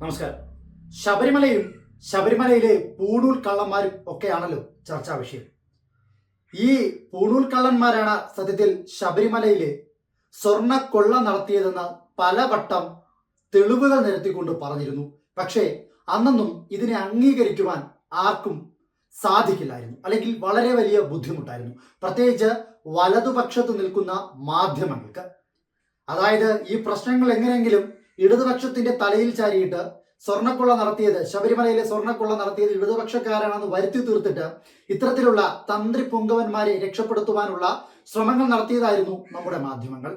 നമസ്കാരം. ശബരിമലയിലെ പൂണൂൽ കള്ളന്മാരും ഒക്കെയാണല്ലോ ചർച്ചാ വിഷയം. ഈ പൂണൂൽ കള്ളന്മാരാണ് സത്യത്തിൽ ശബരിമലയിലെ സ്വർണ്ണക്കൊള്ള നടത്തിയതെന്ന് പലവട്ടം തെളിവുകൾ നിരത്തിക്കൊണ്ട് പറഞ്ഞിരുന്നു. പക്ഷേ അന്നൊന്നും ഇതിനെ അംഗീകരിക്കുവാൻ ആർക്കും സാധിക്കില്ലായിരുന്നു, അല്ലെങ്കിൽ വളരെ വലിയ ബുദ്ധിമുട്ടായിരുന്നു, പ്രത്യേകിച്ച് വലതുപക്ഷത്ത് നിൽക്കുന്ന മാധ്യമങ്ങൾക്ക്. അതായത് ഈ പ്രശ്നങ്ങൾ എങ്ങനെയെങ്കിലും ഇടതുപക്ഷത്തിന്റെ തലയിൽ ചാരിയിട്ട് ശബരിമലയിലെ സ്വർണ്ണക്കൊള്ള നടത്തിയത് ഇടതുപക്ഷക്കാരാണെന്ന് വരുത്തി തീർത്തിട്ട് ഇത്തരത്തിലുള്ള തന്ത്രി പൊങ്കവന്മാരെ രക്ഷപ്പെടുത്തുവാനുള്ള ശ്രമങ്ങൾ നടത്തിയതായിരുന്നു നമ്മുടെ മാധ്യമങ്ങൾ.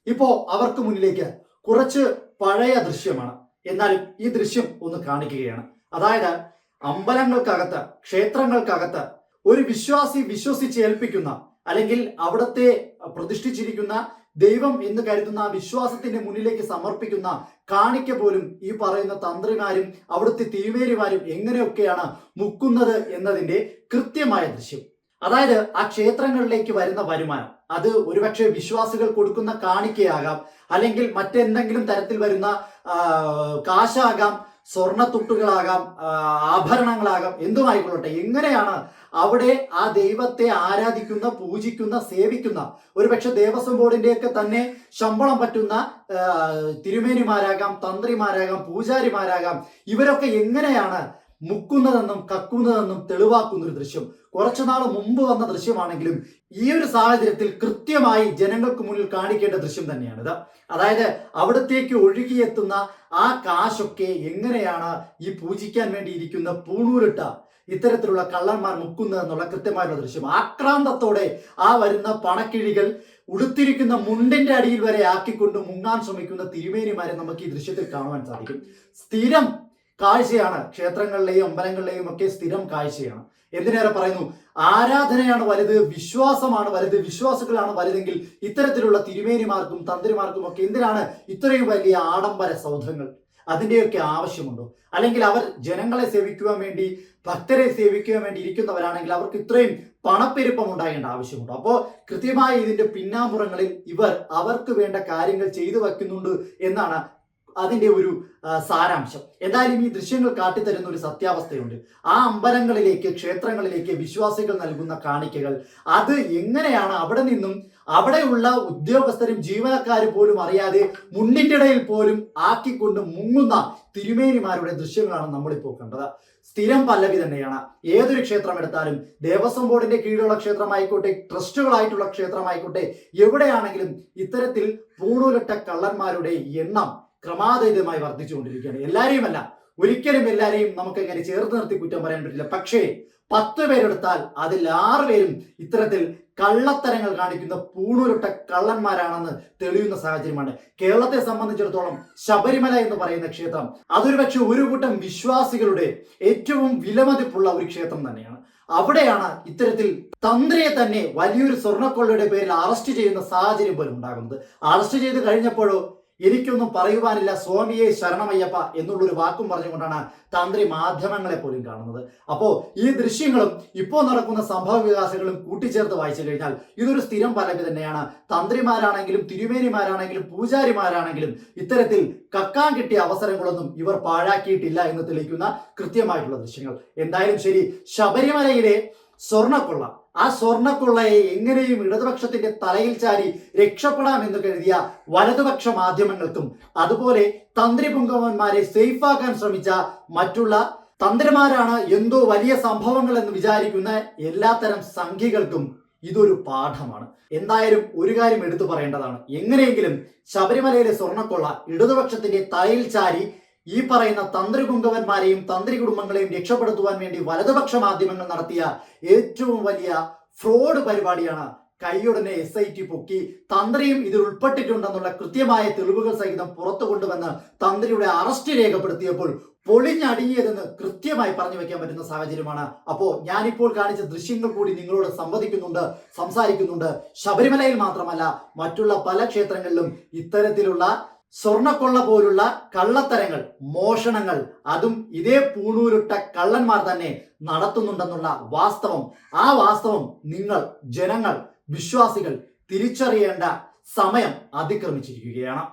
ഇപ്പോ അവർക്ക് മുന്നിലേക്ക് കുറച്ച് പഴയ ദൃശ്യമാണ്, എന്നാലും ഈ ദൃശ്യം ഒന്ന് കാണിക്കുകയാണ്. അതായത് അമ്പലങ്ങൾക്കകത്ത്, ക്ഷേത്രങ്ങൾക്കകത്ത് ഒരു വിശ്വാസി വിശ്വസിച്ച് ഏൽപ്പിക്കുന്ന, അല്ലെങ്കിൽ അവിടത്തെ പ്രതിഷ്ഠിച്ചിരിക്കുന്ന ദൈവം എന്ന് കരുതുന്ന ആ വിശ്വാസത്തിന്റെ മുന്നിലേക്ക് സമർപ്പിക്കുന്ന കാണിക്ക പോലും ഈ പറയുന്ന തന്ത്രിമാരും അവിടുത്തെ തിരുമേനിമാരും എങ്ങനെയൊക്കെയാണ് മുക്കുന്നത് എന്നതിന്റെ കൃത്യമായ ദൃശ്യം. അതായത് ആ ക്ഷേത്രങ്ങളിലേക്ക് വരുന്ന വരുമാനം, അത് ഒരുപക്ഷെ വിശ്വാസികൾ കൊടുക്കുന്ന കാണിക്കയാകാം, അല്ലെങ്കിൽ മറ്റെന്തെങ്കിലും തരത്തിൽ വരുന്ന കാശാകാം, സ്വർണ്ണത്തുട്ടുകളാകാം, ആഭരണങ്ങളാകാം, എന്തുമായിക്കൊള്ളട്ടെ, എങ്ങനെയാണ് അവിടെ ആ ദൈവത്തെ ആരാധിക്കുന്ന, പൂജിക്കുന്ന, സേവിക്കുന്ന, ഒരുപക്ഷെ ദേവസ്വം ബോർഡിന്റെയൊക്കെ തന്നെ ശമ്പളം പറ്റുന്ന തിരുമേനിമാരാകാം, തന്ത്രിമാരാകാം, പൂജാരിമാരാകാം, ഇവരൊക്കെ എങ്ങനെയാണ് മുക്കുന്നതെന്നും കക്കുന്നതെന്നും തെളിവാക്കുന്ന ഒരു ദൃശ്യം. കുറച്ചുനാൾ മുമ്പ് വന്ന ദൃശ്യമാണെങ്കിലും ഈ ഒരു സാഹചര്യത്തിൽ കൃത്യമായി ജനങ്ങൾക്ക് മുന്നിൽ കാണിക്കേണ്ട ദൃശ്യം തന്നെയാണിത്. അതായത് അവിടത്തേക്ക് ഒഴുകിയെത്തുന്ന ആ കാശൊക്കെ എങ്ങനെയാണ് ഈ പൂജിക്കാൻ വേണ്ടി ഇരിക്കുന്ന പൂണൂരിട്ട ഇത്തരത്തിലുള്ള കള്ളന്മാർ മുക്കുന്നതെന്നുള്ള കൃത്യമായിട്ടുള്ള ദൃശ്യം. ആക്രാന്തത്തോടെ ആ വരുന്ന പണക്കിഴികൾ ഉടുത്തിരിക്കുന്ന മുണ്ടിന്റെ അടിയിൽ വരെ ആക്കിക്കൊണ്ട് മുങ്ങാൻ ശ്രമിക്കുന്ന തിരുമേനിമാരെ നമുക്ക് ഈ ദൃശ്യത്തിൽ കാണുവാൻ സാധിക്കും. സ്ഥിരം കാഴ്ചയാണ്, ക്ഷേത്രങ്ങളിലെയും അമ്പലങ്ങളിലെയും ഒക്കെ സ്ഥിരം കാഴ്ചയാണ്. എന്തിനേറെ പറയുന്നു, ആരാധനയാണ് വലുത്, വിശ്വാസമാണ് വലുത്, വിശ്വാസികളാണ് വലുതെങ്കിൽ ഇത്തരത്തിലുള്ള തിരുമേനിമാർക്കും തന്ത്രിമാർക്കും ഒക്കെ എന്തിനാണ് ഇത്രയും വലിയ ആഡംബര സൗധങ്ങൾ? അതിൻ്റെയൊക്കെ ആവശ്യമുണ്ടോ? അല്ലെങ്കിൽ അവർ ജനങ്ങളെ സേവിക്കുവാൻ വേണ്ടി, ഭക്തരെ സേവിക്കുവാൻ വേണ്ടി ഇരിക്കുന്നവരാണെങ്കിൽ അവർക്ക് ഇത്രയും പണപ്പെരുപ്പം ഉണ്ടാകേണ്ട ആവശ്യമുണ്ടോ? അപ്പോൾ കൃത്യമായി ഇതിന്റെ പിന്നാമ്പുറങ്ങളിൽ ഇവർ അവർക്ക് വേണ്ട കാര്യങ്ങൾ ചെയ്തു വയ്ക്കുന്നുണ്ട് എന്നാണ് അതിന്റെ ഒരു സാരാംശം. എന്തായാലും ഈ ദൃശ്യങ്ങൾ കാട്ടിത്തരുന്ന ഒരു സത്യാവസ്ഥയുണ്ട്. ആ അമ്പലങ്ങളിലേക്ക്, ക്ഷേത്രങ്ങളിലേക്ക് വിശ്വാസികൾ നൽകുന്ന കാണിക്കകൾ, അത് എങ്ങനെയാണ് അവിടെ നിന്നും അവിടെയുള്ള ഉദ്യോഗസ്ഥരും ജീവനക്കാരും പോലും അറിയാതെ മുണ്ടിന്റെ ഇടയിൽ പോലും ആക്കിക്കൊണ്ട് മുങ്ങുന്ന തിരുമേനിമാരുടെ ദൃശ്യങ്ങളാണ് നമ്മളിപ്പോൾ കണ്ടത്. സ്ഥിരം പല്ലവി തന്നെയാണ്. ഏതൊരു ക്ഷേത്രം എടുത്താലും, ദേവസ്വം ബോർഡിന്റെ കീഴിലുള്ള ക്ഷേത്രമായിക്കോട്ടെ, ട്രസ്റ്റുകളായിട്ടുള്ള ക്ഷേത്രമായിക്കോട്ടെ, എവിടെയാണെങ്കിലും ഇത്തരത്തിൽ പൂണൂലിട്ട കള്ളന്മാരുടെ എണ്ണം ക്രമാതീതമായി വർദ്ധിച്ചുകൊണ്ടിരിക്കുകയാണ്. എല്ലാരെയും അല്ല, ഒരിക്കലും എല്ലാരെയും നമുക്ക് എങ്ങനെ ചേർത്ത് നിർത്തി കുറ്റം പറയാൻ പറ്റില്ല. പക്ഷേ 10 പേരെടുത്താൽ അതിൽ 6 പേരും ഇത്തരത്തിൽ കള്ളത്തരങ്ങൾ കാണിക്കുന്ന പൂണൂലിട്ട കള്ളന്മാരാണെന്ന് തെളിയുന്ന സാഹചര്യമാണ്. കേരളത്തെ സംബന്ധിച്ചിടത്തോളം ശബരിമല എന്ന് പറയുന്ന ക്ഷേത്രം അതൊരുപക്ഷെ ഒരു കൂട്ടം വിശ്വാസികളുടെ ഏറ്റവും വിലമതിപ്പുള്ള ഒരു ക്ഷേത്രം തന്നെയാണ്. അവിടെയാണ് ഇത്തരത്തിൽ തന്ത്രിയെ തന്നെ വലിയൊരു സ്വർണ്ണക്കൊള്ളയുടെ പേരിൽ അറസ്റ്റ് ചെയ്യുന്ന സാഹചര്യം പോലും ഉണ്ടാകുന്നത്. അറസ്റ്റ് ചെയ്ത് കഴിഞ്ഞപ്പോഴോ എനിക്കൊന്നും പറയുവാനില്ല, സ്വാമിയെ ശരണമയ്യപ്പ എന്നുള്ളൊരു വാക്കും പറഞ്ഞുകൊണ്ടാണ് തന്ത്രി മാധ്യമങ്ങളെ പോലും കാണുന്നത്. അപ്പോൾ ഈ ദൃശ്യങ്ങളും ഇപ്പോൾ നടക്കുന്ന സംഭവ വികാസങ്ങളും കൂട്ടിച്ചേർത്ത് വായിച്ചു കഴിഞ്ഞാൽ ഇതൊരു സ്ഥിരം പല്ലവി തന്നെയാണ്. തന്ത്രിമാരാണെങ്കിലും തിരുമേനിമാരാണെങ്കിലും പൂജാരിമാരാണെങ്കിലും ഇത്തരത്തിൽ കക്കാൻ കിട്ടിയ അവസരങ്ങളൊന്നും ഇവർ പാഴാക്കിയിട്ടില്ല എന്ന് തെളിയിക്കുന്ന കൃത്യമായിട്ടുള്ള ദൃശ്യങ്ങൾ. എന്തായാലും ശരി, ശബരിമലയിലെ സ്വർണ്ണക്കൊള്ള, ആ സ്വർണ്ണക്കൊള്ളയെ എങ്ങനെയും ഇടതുപക്ഷത്തിന്റെ തലയിൽ ചാരി രക്ഷപ്പെടാമെന്ന് കരുതിയ വലതുപക്ഷ മാധ്യമങ്ങൾക്കും, അതുപോലെ തന്ത്രി പുങ്കവന്മാരെ സേഫാക്കാൻ ശ്രമിച്ച മറ്റുള്ള തന്ത്രിമാരാണ് എന്തോ വലിയ സംഭവങ്ങൾ എന്ന് വിചാരിക്കുന്ന എല്ലാത്തരം സംഖ്യകൾക്കും ഇതൊരു പാഠമാണ്. എന്തായാലും ഒരു കാര്യം എടുത്തു പറയേണ്ടതാണ്, എങ്ങനെയെങ്കിലും ശബരിമലയിലെ സ്വർണ്ണക്കൊള്ള ഇടതുപക്ഷത്തിന്റെ തലയിൽ ചാരി ഈ പറയുന്ന തന്ത്രി പുങ്കവന്മാരെയും തന്ത്രി കുടുംബങ്ങളെയും രക്ഷപ്പെടുത്തുവാൻ വേണ്ടി വലതുപക്ഷ മാധ്യമങ്ങൾ നടത്തിയ ഏറ്റവും വലിയ ഫ്രോഡ് പരിപാടിയാണ് കൈയുടനെ SIT പൊക്കി തന്ത്രിയും ഇതിൽ ഉൾപ്പെട്ടിട്ടുണ്ടെന്നുള്ള കൃത്യമായ തെളിവുകൾ സഹിതം പുറത്തു കൊണ്ടുവന്ന് തന്ത്രിയുടെ അറസ്റ്റ് രേഖപ്പെടുത്തിയപ്പോൾ പൊളിഞ്ഞടിയതെന്ന് കൃത്യമായി പറഞ്ഞു വെക്കാൻ പറ്റുന്ന സാഹചര്യമാണ്. അപ്പോൾ ഞാനിപ്പോൾ കാണിച്ച ദൃശ്യങ്ങൾ കൂടി നിങ്ങളോട് സംസാരിക്കുന്നുണ്ട്. ശബരിമലയിൽ മാത്രമല്ല, മറ്റുള്ള പല ക്ഷേത്രങ്ങളിലും ഇത്തരത്തിലുള്ള സ്വർണ്ണക്കൊള്ള പോലുള്ള കള്ളത്തരങ്ങൾ, മോഷണങ്ങൾ, അതും ഇതേ പൂണൂരിട്ട കള്ളന്മാർ തന്നെ നടത്തുന്നുണ്ടെന്നുള്ള വാസ്തവം, ആ വാസ്തവം നിങ്ങൾ ജനങ്ങൾ, വിശ്വാസികൾ തിരിച്ചറിയേണ്ട സമയം അതിക്രമിച്ചിരിക്കുകയാണ്.